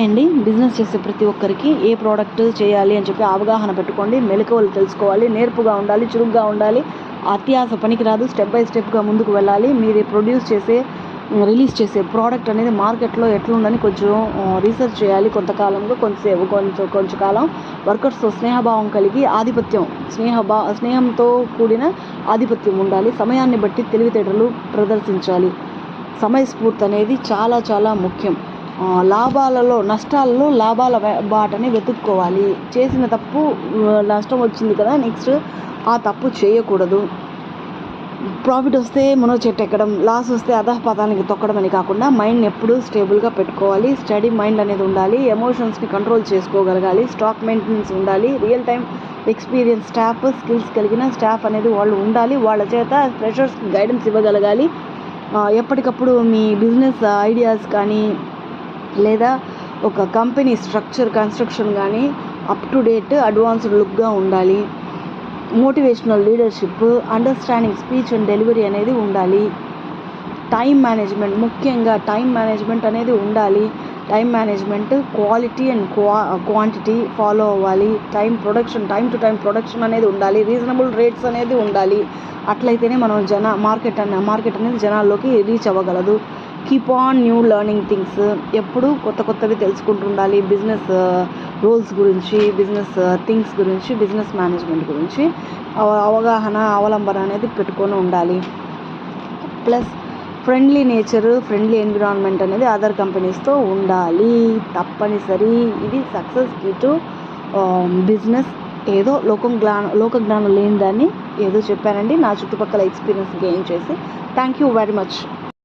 అండి బిజినెస్ చేసే ప్రతి ఒక్కరికి ఏ ప్రోడక్ట్ చేయాలి అని చెప్పి అవగాహన పెట్టుకోండి. మెలకువలు తెలుసుకోవాలి, నేర్పుగా ఉండాలి, చురుగ్గా ఉండాలి. అత్యాస పనికిరాదు. స్టెప్ బై స్టెప్గా ముందుకు వెళ్ళాలి. మీరు రిలీజ్ చేసే ప్రోడక్ట్ అనేది మార్కెట్లో ఎట్లుందని కొంచెం రీసెర్చ్ చేయాలి. కొంతకాలంలో కొంచెం కాలం వర్కర్స్తో స్నేహభావం కలిగి స్నేహంతో కూడిన ఆధిపత్యం ఉండాలి. సమయాన్ని బట్టి తెలివితేటలు ప్రదర్శించాలి. సమయస్ఫూర్తి అనేది చాలా చాలా ముఖ్యం. నష్టాలలో లాభాల బాటని వెతుక్కోవాలి. చేసిన తప్పు నష్టం వచ్చింది కదా, నెక్స్ట్ ఆ తప్పు చేయకూడదు. ప్రాఫిట్ వస్తే మునగ చెట్టు ఎక్కడం, లాస్ వస్తే అధఃపతానికి తొక్కడం అని కాకుండా మైండ్ని ఎప్పుడూ స్టేబుల్గా పెట్టుకోవాలి. స్టడీ మైండ్ అనేది ఉండాలి. ఎమోషన్స్ని కంట్రోల్ చేసుకోగలగాలి. స్టాక్ మెయింటెనెన్స్ ఉండాలి. రియల్ టైం ఎక్స్పీరియన్స్ స్కిల్స్ కలిగిన స్టాఫ్ అనేది వాళ్ళు ఉండాలి. వాళ్ళ చేత ఫ్రెషర్స్కి గైడెన్స్ ఇవ్వగలగాలి. ఎప్పటికప్పుడు మీ బిజినెస్ ఐడియాస్ కానీ లేదా ఒక కంపెనీ కన్స్ట్రక్షన్ కానీ అప్ టు డేట్ అడ్వాన్స్డ్ లుక్గా ఉండాలి. Motivational leadership, understanding speech and delivery అనేది ఉండాలి. టైం మేనేజ్మెంట్, ముఖ్యంగా టైం మేనేజ్మెంట్ అనేది ఉండాలి. Time management quality and quantity follow అవ్వాలి. టైం టు టైం ప్రొడక్షన్ అనేది ఉండాలి. రీజనబుల్ రేట్స్ అనేది ఉండాలి. అట్లయితేనే మనం మార్కెట్ అనేది జనాల్లోకి రీచ్ అవ్వగలదు. Keep on new learning things, ఎప్పుడు కొత్తవి తెలుసుకుంటూ ఉండాలి. బిజినెస్ రూల్స్ గురించి, బిజినెస్ థింగ్స్ గురించి, బిజినెస్ మేనేజ్మెంట్ గురించి అవలంబన అనేది పెట్టుకొని ఉండాలి. Plus friendly nature, friendly environment అనేది అదర్ కంపెనీస్తో ఉండాలి. తప్పనిసరి. ఇది సక్సెస్ కీ టు బిజినెస్. ఏదో లోక జ్ఞానం లేని దాన్ని ఏదో చెప్పానండి, నా చుట్టుపక్కల ఎక్స్పీరియన్స్ గెయిన్ చేసి. Thank you very much.